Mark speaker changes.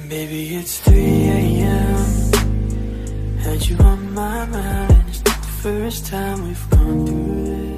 Speaker 1: Baby, it's 3 a.m. Had you on my mind, and it's not the first time we've gone through this.